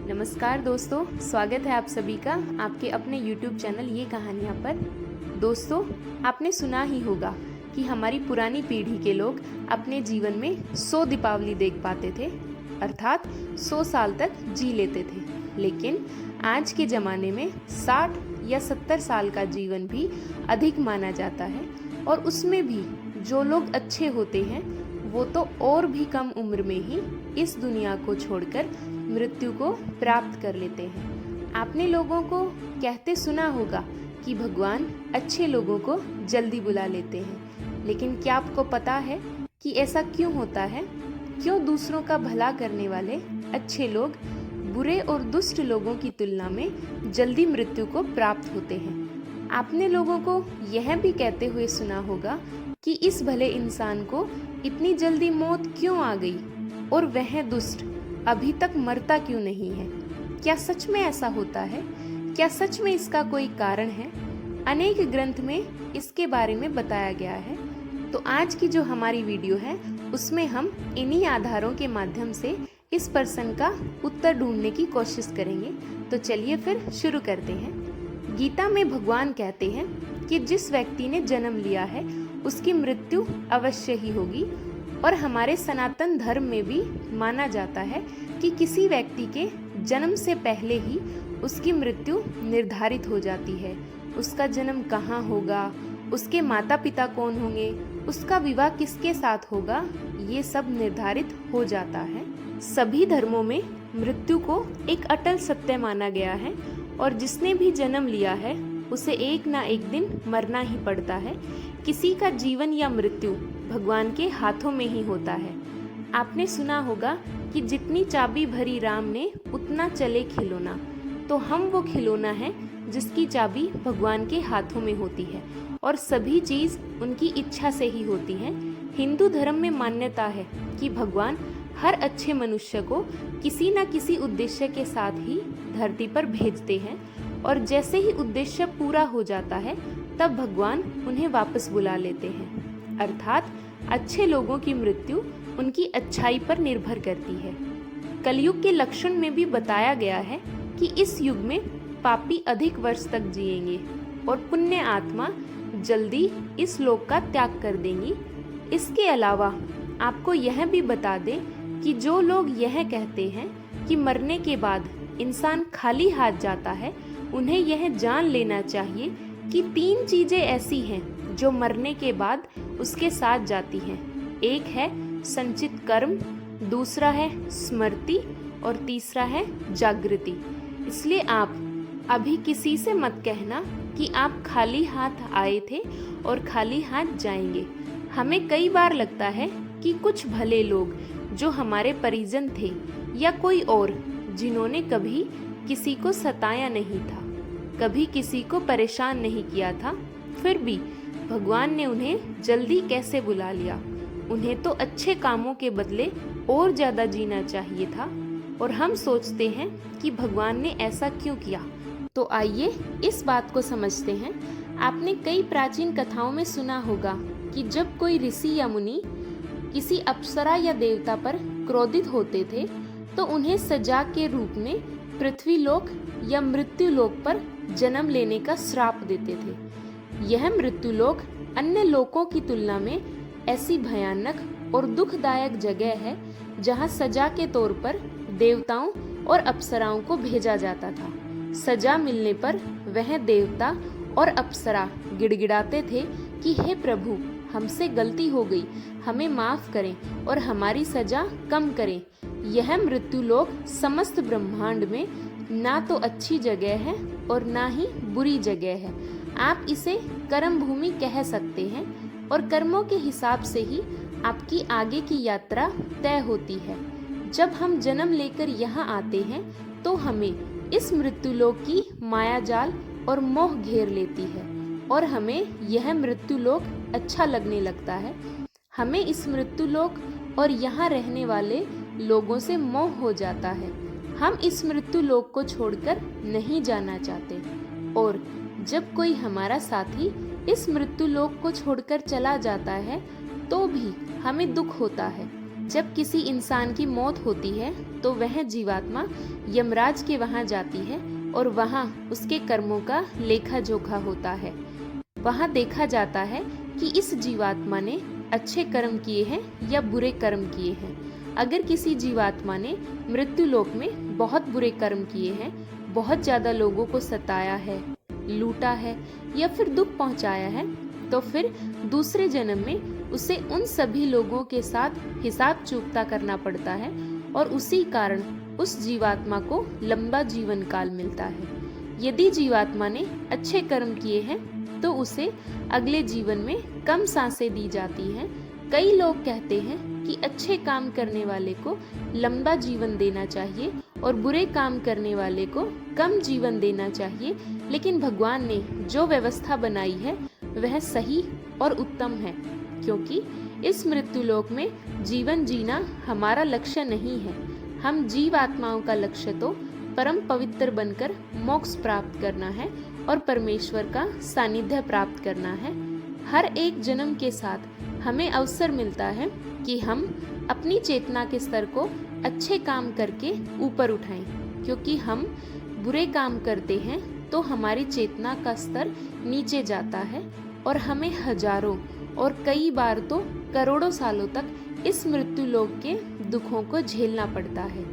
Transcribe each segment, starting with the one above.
नमस्कार दोस्तों, स्वागत है आप सभी का आपके अपने YouTube चैनल ये कहानियाँ पर। दोस्तों, आपने सुना ही होगा कि हमारी पुरानी पीढ़ी के लोग अपने जीवन में 100 दीपावली देख पाते थे, अर्थात 100 साल तक जी लेते थे। लेकिन आज के ज़माने में 60 या 70 साल का जीवन भी अधिक माना जाता है, और उसमें भी जो लोग अच्छे होते हैं वो तो और भी कम उम्र में ही इस दुनिया को छोड़कर मृत्यु को प्राप्त कर लेते हैं। आपने लोगों को कहते सुना होगा कि भगवान अच्छे लोगों को जल्दी बुला लेते हैं, लेकिन क्या आपको पता है कि ऐसा क्यों होता है? क्यों दूसरों का भला करने वाले अच्छे लोग बुरे और दुष्ट लोगों की तुलना में जल्दी मृत्यु को प्राप्त होते हैं? आपने लोगों को यह भी कहते हुए सुना होगा कि इस भले इंसान को इतनी जल्दी मौत क्यों आ गई, और वह दुष्ट अभी तक मरता क्यों नहीं है? क्या सच में ऐसा होता है? क्या सच में इसका कोई कारण है? अनेक ग्रंथ में इसके बारे में बताया गया है। तो आज की जो हमारी वीडियो है उसमें हम इन्हीं आधारों के माध्यम से इस प्रश्न का उत्तर ढूंढने की कोशिश करेंगे। तो चलिए फिर शुरू करते हैं। गीता में भगवान कहते हैं कि जिस व्यक्ति ने जन्म लिया है उसकी मृत्यु अवश्य ही होगी, और हमारे सनातन धर्म में भी माना जाता है कि किसी व्यक्ति के जन्म से पहले ही उसकी मृत्यु निर्धारित हो जाती है। उसका जन्म कहाँ होगा, उसके माता पिता कौन होंगे, उसका विवाह किसके साथ होगा, ये सब निर्धारित हो जाता है। सभी धर्मों में मृत्यु को एक अटल सत्य माना गया है, और जिसने भी जन्म लिया है उसे एक ना एक दिन मरना ही पड़ता है। किसी का जीवन या मृत्यु भगवान के हाथों में ही होता है। आपने सुना होगा कि जितनी चाबी भरी राम ने उतना चले खिलौना। तो हम वो खिलौना है जिसकी चाबी भगवान के हाथों में होती है, और सभी चीज़ उनकी इच्छा से ही होती है। हिंदू धर्म में मान्यता है कि भगवान हर अच्छे मनुष्य को किसी न किसी उद्देश्य के साथ ही धरती पर भेजते हैं, और जैसे ही उद्देश्य पूरा हो जाता है तब भगवान उन्हें वापस बुला लेते हैं। अर्थात अच्छे लोगों की मृत्यु उनकी अच्छाई पर निर्भर करती है। कलयुग के लक्षण में भी बताया गया है कि इस युग में पापी अधिक वर्ष तक जिएंगे और पुण्य आत्मा जल्दी इस लोक का त्याग कर देंगी। इसके अलावा आपको यह भी बता दें कि जो लोग यह कहते हैं कि मरने के बाद इंसान खाली हाथ जाता है, उन्हें यह जान लेना चाहिए कि 3 चीजें ऐसी हैं जो मरने के बाद उसके साथ जाती हैं। एक है संचित कर्म, दूसरा है स्मृति, और तीसरा है जागृति। इसलिए आप अभी किसी से मत कहना कि आप खाली हाथ आए थे और खाली हाथ जाएंगे। हमें कई बार लगता है कि कुछ भले लोग जो हमारे परिजन थे, या कोई और जिन्होंने कभी किसी को सताया नहीं था, कभी किसी को परेशान नहीं किया था, फिर भी भगवान ने उन्हें जल्दी कैसे बुला लिया। उन्हें तो अच्छे कामों के बदले और ज़्यादा जीना चाहिए था, और हम सोचते हैं कि भगवान ने ऐसा क्यों किया। तो आइए इस बात को समझते हैं। आपने कई प्राचीन कथाओं में सुना होगा कि जब कोई ऋषि या मुनि किसी अप्सरा या देवता पर क्रोधित होते थे तो उन्हें सजा के रूप में पृथ्वी लोक या मृत्यु लोक पर जन्म लेने का श्राप देते थे। यह मृत्यु लोक अन्य लोकों की तुलना में ऐसी भयानक और दुखदायक जगह है जहां सजा के तौर पर देवताओं और अप्सराओं को भेजा जाता था। सजा मिलने पर वह देवता और अप्सरा गिड़गिड़ाते थे कि हे प्रभु, हमसे गलती हो गई, हमें माफ करें और हमारी सजा कम करें। यह मृत्यु लोक समस्त ब्रह्मांड में ना तो अच्छी जगह है और ना ही बुरी जगह है। आप इसे कर्म भूमि कह सकते हैं, और कर्मों के हिसाब से ही आपकी आगे की यात्रा तय होती है। जब हम जन्म लेकर यहाँ आते हैं तो हमें इस मृत्यु लोक की माया जाल और मोह घेर लेती है, और हमें यह मृत्यु लोक अच्छा लगने लगता है। हमें इस मृत्यु लोक और यहाँ रहने वाले लोगों से मोह हो जाता है। हम इस मृत्यु लोक को छोड़कर नहीं जाना चाहते, और जब कोई हमारा साथी इस मृत्यु लोक को छोड़कर चला जाता है तो भी हमें दुख होता है। जब किसी इंसान की मौत होती है तो वह जीवात्मा यमराज के वहां जाती है और वहां उसके कर्मों का लेखा जोखा होता है। वहां देखा जाता है कि इस जीवात्मा ने अच्छे कर्म किए हैं या बुरे कर्म किए हैं। अगर किसी जीवात्मा ने मृत्यु लोक में बहुत बुरे कर्म किए हैं, बहुत ज़्यादा लोगों को सताया है, लूटा है या फिर दुख पहुंचाया है, तो फिर दूसरे जन्म में उसे उन सभी लोगों के साथ हिसाब चुकता करना पड़ता है और उसी कारण उस जीवात्मा को लंबा जीवन काल मिलता है। यदि जीवात्मा ने अच्छे कर्म किए हैं तो उसे अगले जीवन में कम सांसें दी जाती हैं। कई लोग कहते हैं कि अच्छे काम करने वाले को लंबा जीवन देना चाहिए और बुरे काम करने वाले को कम जीवन देना चाहिए, लेकिन भगवान ने जो व्यवस्था बनाई है वह सही और उत्तम है, क्योंकि इस मृत्यु लोक में जीवन जीना हमारा लक्ष्य नहीं है। हम जीव आत्माओं का लक्ष्य तो परम पवित्र बनकर मोक्ष प्राप्त करना है और परमेश्वर का सानिध्य प्राप्त करना है। हर एक जन्म के साथ हमें अवसर मिलता है कि हम अपनी चेतना के स्तर को अच्छे काम करके ऊपर उठाएं, क्योंकि हम बुरे काम करते हैं तो हमारी चेतना का स्तर नीचे जाता है और हमें हजारों और कई बार तो करोड़ों सालों तक इस मृत्यु लोक के दुखों को झेलना पड़ता है।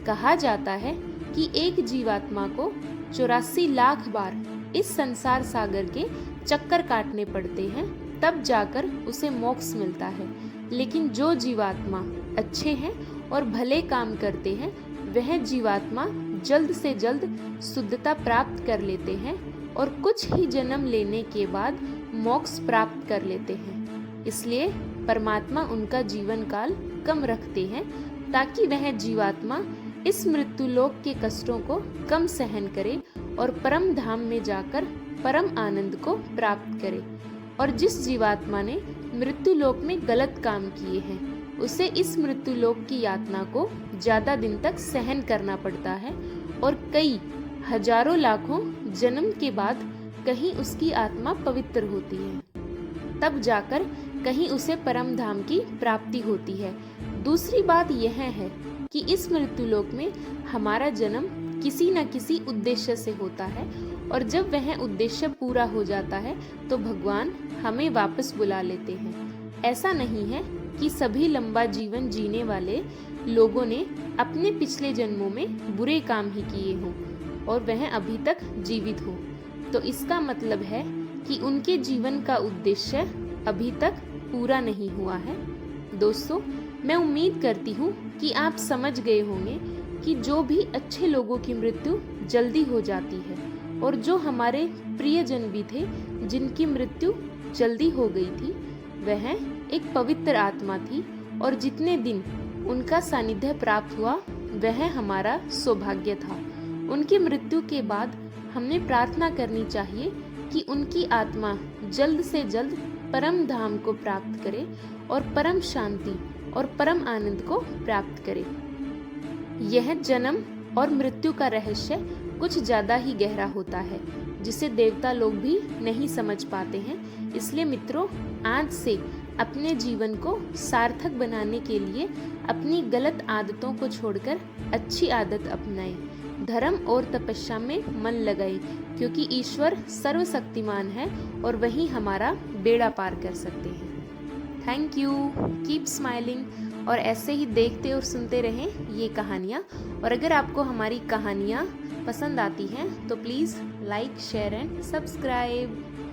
कहा जाता है कि एक जीवात्मा को 84 लाख बार इस संसार सागर के चक्कर काटने पड़ते हैं, तब जाकर उसे मोक्ष मिलता है। लेकिन जो जीवात्मा अच्छे हैं और भले काम करते हैं, वह जीवात्मा जल्द से जल्द शुद्धता प्राप्त कर लेते हैं और कुछ ही जन्म लेने के बाद मोक्ष प्राप्त कर लेते हैं। इसलिए परमात्मा उनका जीवन काल कम रखते हैं ताकि वह जीवात्मा इस मृत्यु लोक के कष्टों को कम सहन करे और परम धाम में जाकर परम आनंद को प्राप्त करे। और जिस जीवात्मा ने मृत्यु लोक में गलत काम किए हैं, उसे इस मृत्यु लोक की यातना को ज्यादा दिन तक सहन करना पड़ता है और कई हजारों लाखों जन्म के बाद कहीं उसकी आत्मा पवित्र होती है, तब जाकर कहीं उसे परम धाम की प्राप्ति होती है। दूसरी बात यह है कि इस मृत्यु लोक में हमारा जन्म किसी न किसी उद्देश्य से होता है और जब वह उद्देश्य पूरा हो जाता है तो भगवान हमें वापस बुला लेते हैं। ऐसा नहीं है कि सभी लंबा जीवन जीने वाले लोगों ने अपने पिछले जन्मों में बुरे काम ही किए हों और वह अभी तक जीवित हो, तो इसका मतलब है कि उनके जीवन का उद्देश्य अभी तक पूरा नहीं हुआ है। दोस्तों, मैं उम्मीद करती हूँ कि आप समझ गए होंगे कि जो भी अच्छे लोगों की मृत्यु जल्दी हो जाती है और जो हमारे प्रियजन भी थे जिनकी मृत्यु जल्दी हो गई थी, वह एक पवित्र आत्मा थी और जितने दिन उनका सानिध्य प्राप्त हुआ वह हमारा सौभाग्य था। उनकी मृत्यु के बाद हमें प्रार्थना करनी चाहिए कि उनकी आत्मा जल्द से जल्द परम धाम को प्राप्त करे और परम शांति और परम आनंद को प्राप्त करे। यह जन्म और मृत्यु का रहस्य कुछ ज्यादा ही गहरा होता है, जिसे देवता लोग भी नहीं समझ पाते हैं। इसलिए मित्रों, आज से अपने जीवन को सार्थक बनाने के लिए अपनी गलत आदतों को छोड़कर अच्छी आदत अपनाएं। धर्म और तपस्या में मन लगाएं, क्योंकि ईश्वर सर्वशक्तिमान है और वही हमारा बेड़ा पार कर सकते हैं। थैंक यू, कीप स्माइलिंग और ऐसे ही देखते और सुनते रहें ये कहानियाँ। और अगर आपको हमारी कहानियाँ पसंद आती हैं तो please like, share and subscribe.